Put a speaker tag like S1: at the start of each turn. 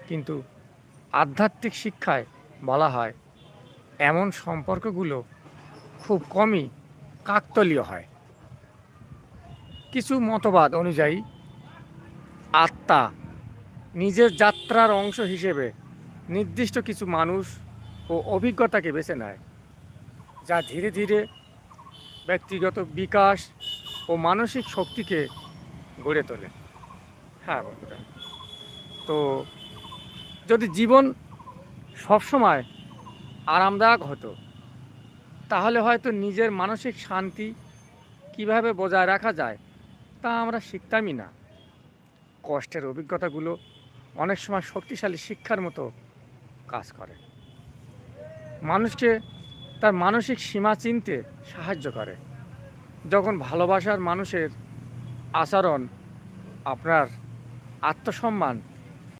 S1: কিন্তু আধ্যাত্মিক শিক্ষায় বলা হয় এমন সম্পর্কগুলো খুব কমই কাকতালীয় হয়। কিছু মতবাদ অনুযায়ী আত্মা নিজের যাত্রার অংশ হিসেবে নির্দিষ্ট কিছু মানুষ ও অভিজ্ঞতাকে বেছে নেয়, যা ধীরে ধীরে ব্যক্তিগত বিকাশ ও মানসিক শক্তিকে গড়ে তোলে। হ্যাঁ বন্ধুরা, তো যদি জীবন সবসময় আরামদায়ক হতো, তাহলে হয়তো নিজের মানসিক শান্তি কিভাবে বজায় রাখা যায় তা আমরা শিখতামই না। কষ্টের অভিজ্ঞতাগুলো অনেক সময় শক্তিশালী শিক্ষার মতো কাজ করে, মানুষকে তার মানসিক সীমা চিনতে সাহায্য করে। যখন ভালোবাসার মানুষের আচরণ আপনার আত্মসম্মান